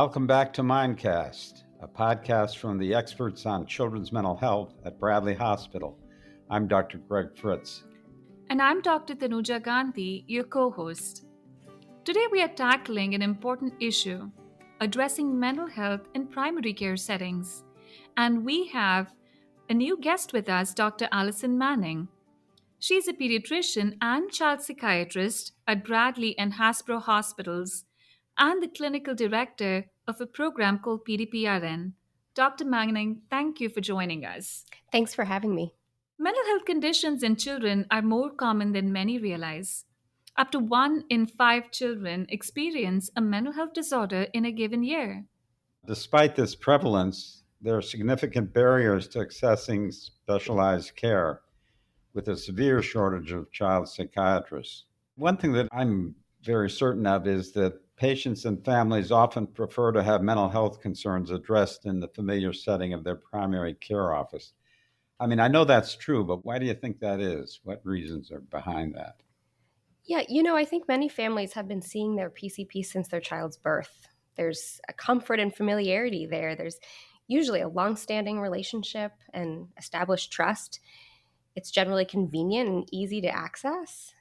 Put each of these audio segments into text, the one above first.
Welcome back to Mindcast, a podcast from the experts on children's mental health at Bradley Hospital. I'm Dr. Greg Fritz. And I'm Dr. Tanuja Gandhi, your co host. Today we are tackling an important issue addressing mental health in primary care settings. And we have a new guest with us, Dr. Allison Manning. She's a pediatrician and child psychiatrist at Bradley and Hasbro Hospitals and the clinical director of a program called PDPRN. Dr. Manning, thank you for joining us. Thanks for having me. Mental health conditions in children are more common than many realize. Up to 1 in 5 children experience a mental health disorder in a given year. Despite this prevalence, there are significant barriers to accessing specialized care, with a severe shortage of child psychiatrists. One thing that I'm very certain of is that patients and families often prefer to have mental health concerns addressed in the familiar setting of their primary care office. I know that's true, but why do you think that is? What reasons are behind that? Yeah, I think many families have been seeing their PCP since their child's birth. There's a comfort and familiarity there. There's usually a long-standing relationship and established trust. It's generally convenient and easy to access.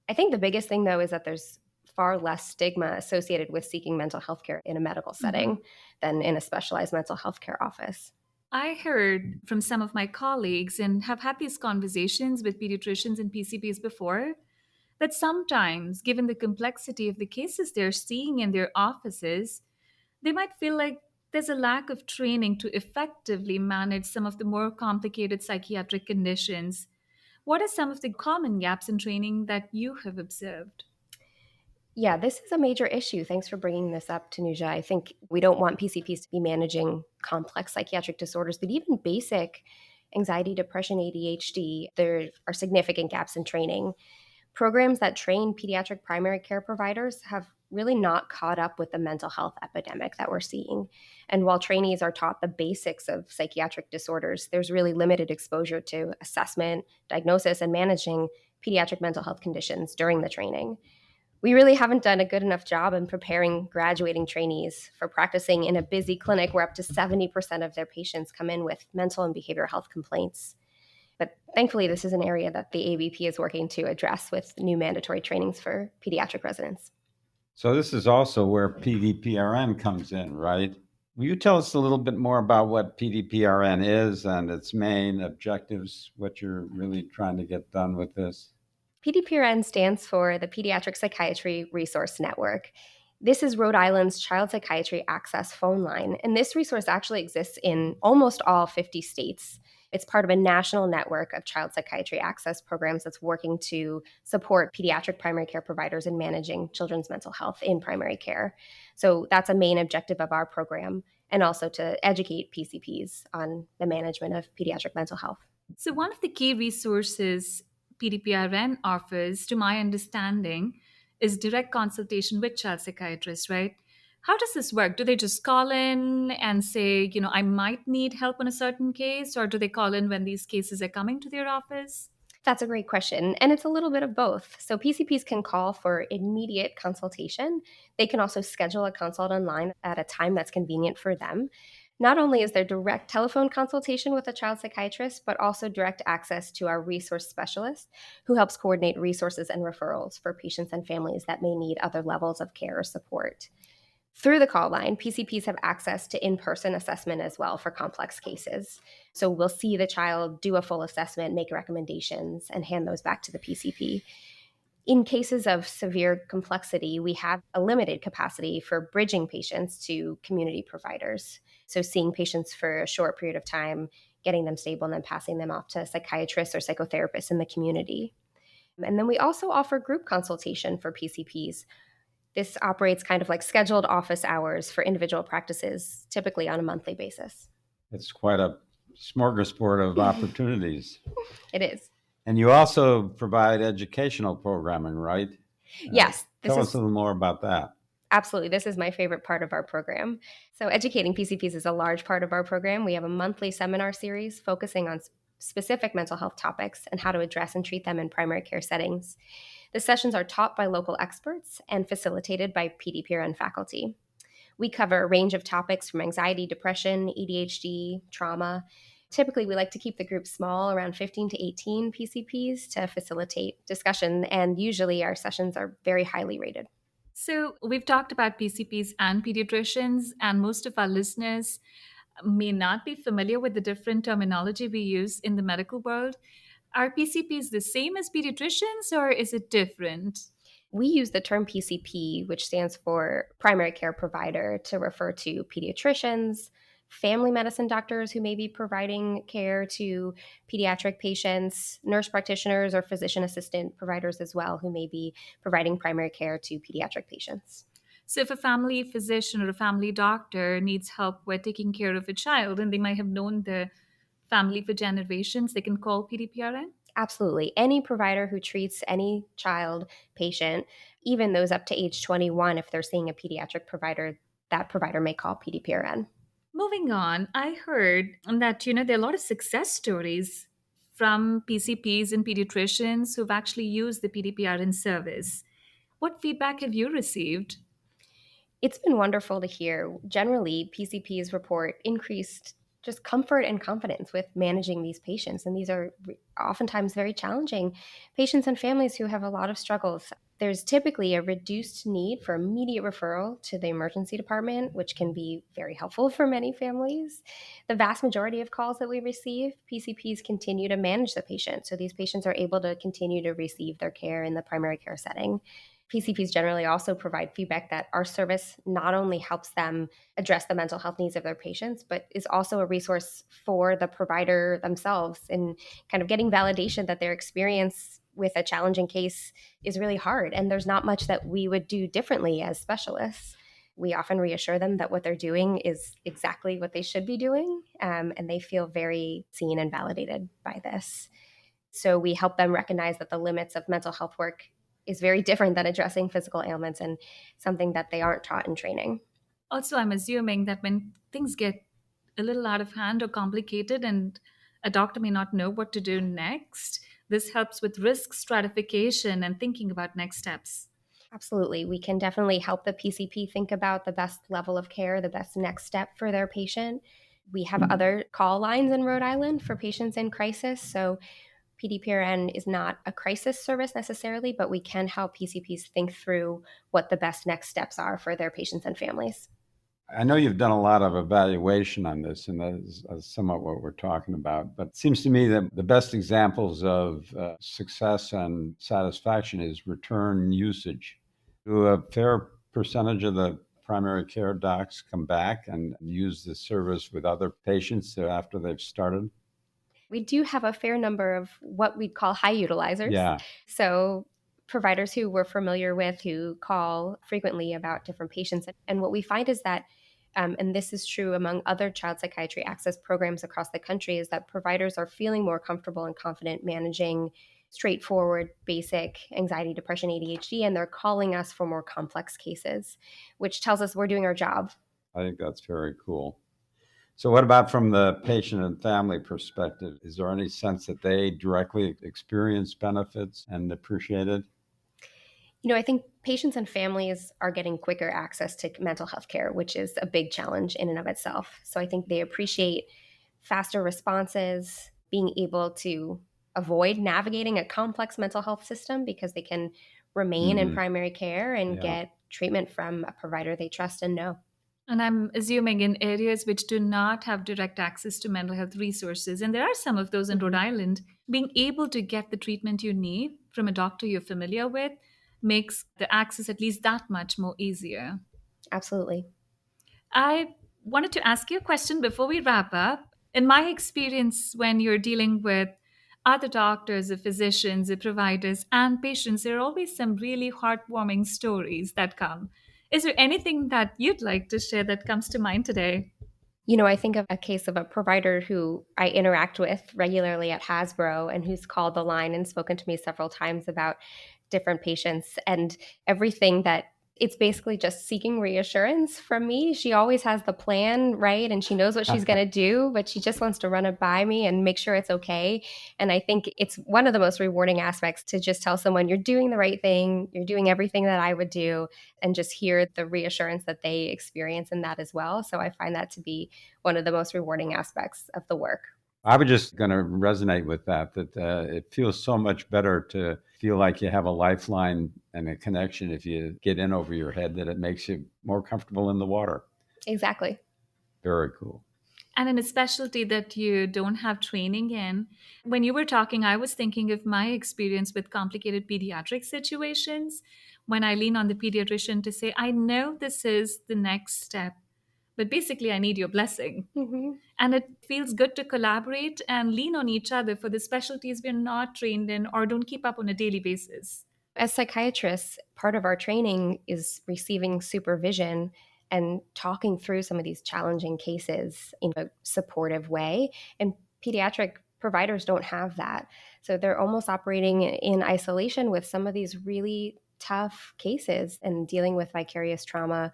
I think the biggest thing, though, is that there's far less stigma associated with seeking mental health care in a medical setting than in a specialized mental health care office. I heard from some of my colleagues and have had these conversations with pediatricians and PCPs before that sometimes, given the complexity of the cases they're seeing in their offices, they might feel like there's a lack of training to effectively manage some of the more complicated psychiatric conditions. What are some of the common gaps in training that you have observed? Yeah, this is a major issue. Thanks for bringing this up, Tanuja. I think we don't want PCPs to be managing complex psychiatric disorders, but even basic anxiety, depression, ADHD, there are significant gaps in training. Programs that train pediatric primary care providers have really not caught up with the mental health epidemic that we're seeing. And while trainees are taught the basics of psychiatric disorders, there's really limited exposure to assessment, diagnosis, and managing pediatric mental health conditions during the training. We really haven't done a good enough job in preparing graduating trainees for practicing in a busy clinic where up to 70% of their patients come in with mental and behavioral health complaints. But thankfully, this is an area that the ABP is working to address with new mandatory trainings for pediatric residents. So this is also where PDPRN comes in, right? Will you tell us a little bit more about what PDPRN is and its main objectives, what you're really trying to get done with this? PDPRN stands for the Pediatric Psychiatry Resource Network. This is Rhode Island's child psychiatry access phone line, and this resource actually exists in almost all 50 states. It's part of a national network of child psychiatry access programs that's working to support pediatric primary care providers in managing children's mental health in primary care. So that's a main objective of our program, and also to educate PCPs on the management of pediatric mental health. So, one of the key resources PDPRN offers, to my understanding, is direct consultation with child psychiatrists, right? How does this work? Do they just call in and say, I might need help on a certain case, or do they call in when these cases are coming to their office? That's a great question. And it's a little bit of both. So PCPs can call for immediate consultation. They can also schedule a consult online at a time that's convenient for them. Not only is there direct telephone consultation with a child psychiatrist, but also direct access to our resource specialist who helps coordinate resources and referrals for patients and families that may need other levels of care or support. Through the call line, PCPs have access to in-person assessment as well for complex cases. So we'll see the child, do a full assessment, make recommendations, and hand those back to the PCP. In cases of severe complexity, we have a limited capacity for bridging patients to community providers. So seeing patients for a short period of time, getting them stable, and then passing them off to psychiatrists or psychotherapists in the community. And then we also offer group consultation for PCPs. This operates kind of like scheduled office hours for individual practices, typically on a monthly basis. It's quite a smorgasbord of opportunities. It is. And you also provide educational programming, right? Yes. Tell us a little more about that. Absolutely. This is my favorite part of our program. So educating PCPs is a large part of our program. We have a monthly seminar series focusing on specific mental health topics and how to address and treat them in primary care settings. The sessions are taught by local experts and facilitated by PDPRN faculty. We cover a range of topics from anxiety, depression, ADHD, trauma. Typically, we like to keep the group small, around 15 to 18 PCPs, to facilitate discussion, and usually our sessions are very highly rated. So, we've talked about PCPs and pediatricians, and most of our listeners may not be familiar with the different terminology we use in the medical world. Are PCPs the same as pediatricians, or is it different? We use the term PCP, which stands for primary care provider, to refer to pediatricians, family medicine doctors who may be providing care to pediatric patients, nurse practitioners or physician assistant providers as well, who may be providing primary care to pediatric patients. So, if a family physician or a family doctor needs help with taking care of a child and they might have known the family for generations, they can call PDPRN? Absolutely. Any provider who treats any child patient, even those up to age 21, if they're seeing a pediatric provider, that provider may call PDPRN. Moving on, I heard that there are a lot of success stories from PCPs and pediatricians who've actually used the PDPRN service. What feedback have you received? It's been wonderful to hear. Generally, PCPs report increased just comfort and confidence with managing these patients. And these are oftentimes very challenging patients and families who have a lot of struggles. There's typically a reduced need for immediate referral to the emergency department, which can be very helpful for many families. The vast majority of calls that we receive, PCPs continue to manage the patient. So these patients are able to continue to receive their care in the primary care setting. PCPs generally also provide feedback that our service not only helps them address the mental health needs of their patients, but is also a resource for the provider themselves in kind of getting validation that their experience with a challenging case is really hard. And there's not much that we would do differently as specialists. We often reassure them that what they're doing is exactly what they should be doing, and they feel very seen and validated by this. So we help them recognize that the limits of mental health work is very different than addressing physical ailments and something that they aren't taught in training. Also, I'm assuming that when things get a little out of hand or complicated and a doctor may not know what to do next, this helps with risk stratification and thinking about next steps. Absolutely. We can definitely help the PCP think about the best level of care, the best next step for their patient. We have other call lines in Rhode Island for patients in crisis. So PDPRN is not a crisis service necessarily, but we can help PCPs think through what the best next steps are for their patients and families. I know you've done a lot of evaluation on this, and that is somewhat what we're talking about. But it seems to me that the best examples of success and satisfaction is return usage. Do a fair percentage of the primary care docs come back and use the service with other patients after they've started? We do have a fair number of what we'd call high utilizers. Yeah. So, providers who we're familiar with who call frequently about different patients. And what we find is that, and this is true among other child psychiatry access programs across the country, is that providers are feeling more comfortable and confident managing straightforward, basic anxiety, depression, ADHD, and they're calling us for more complex cases, which tells us we're doing our job. I think that's very cool. So, what about from the patient and family perspective? Is there any sense that they directly experience benefits and appreciate it? I think patients and families are getting quicker access to mental health care, which is a big challenge in and of itself. So I think they appreciate faster responses, being able to avoid navigating a complex mental health system because they can remain in Mhm. primary care and Yeah. get treatment from a provider they trust and know. And I'm assuming in areas which do not have direct access to mental health resources, and there are some of those in Rhode Mhm. Island, being able to get the treatment you need from a doctor you're familiar with makes the access at least that much more easier. Absolutely. I wanted to ask you a question before we wrap up. In my experience, when you're dealing with other doctors, or physicians, or providers, and patients, there are always some really heartwarming stories that come. Is there anything that you'd like to share that comes to mind today? I think of a case of a provider who I interact with regularly at Hasbro and who's called the line and spoken to me several times about different patients, and everything that It's basically just seeking reassurance from me. She always has the plan, right? And she knows what she's going to do, but she just wants to run it by me and make sure it's okay. And I think it's one of the most rewarding aspects to just tell someone you're doing the right thing, you're doing everything that I would do, and just hear the reassurance that they experience in that as well. So I find that to be one of the most rewarding aspects of the work. I was just going to resonate with that it feels so much better to feel like you have a lifeline and a connection if you get in over your head, that it makes you more comfortable in the water. Exactly. Very cool. And in a specialty that you don't have training in. When you were talking, I was thinking of my experience with complicated pediatric situations when I lean on the pediatrician to say, I know this is the next step, but basically I need your blessing. Mm-hmm. And it feels good to collaborate and lean on each other for the specialties we're not trained in or don't keep up on a daily basis. As psychiatrists, part of our training is receiving supervision and talking through some of these challenging cases in a supportive way. And pediatric providers don't have that. So they're almost operating in isolation with some of these really tough cases and dealing with vicarious trauma.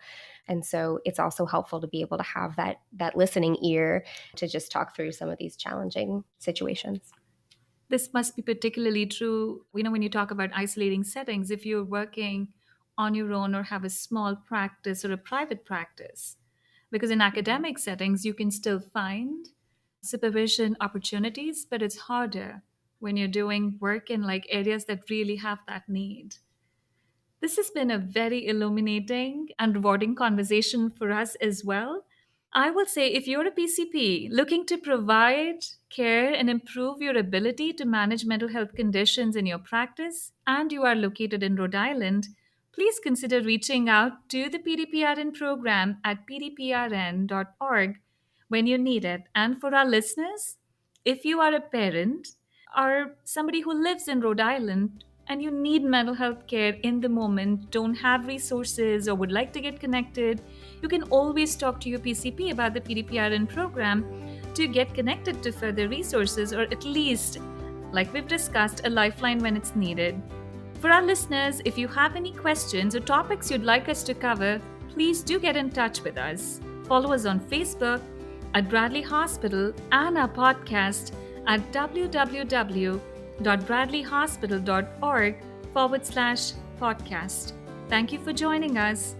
And so it's also helpful to be able to have that listening ear to just talk through some of these challenging situations. This must be particularly true, when you talk about isolating settings, if you're working on your own or have a small practice or a private practice. Because in academic settings, you can still find supervision opportunities, but it's harder when you're doing work in like areas that really have that need. This has been a very illuminating and rewarding conversation for us as well. I will say if you're a PCP looking to provide care and improve your ability to manage mental health conditions in your practice, and you are located in Rhode Island, please consider reaching out to the PDPRN program at pdprn.org when you need it. And for our listeners, if you are a parent or somebody who lives in Rhode Island and you need mental health care in the moment, don't have resources, or would like to get connected, you can always talk to your PCP about the PDPRN program to get connected to further resources, or at least, like we've discussed, a lifeline when it's needed. For our listeners, if you have any questions or topics you'd like us to cover, please do get in touch with us. Follow us on Facebook at Bradley Hospital and our podcast at www.bradleyhospital.org/podcast. Thank you for joining us.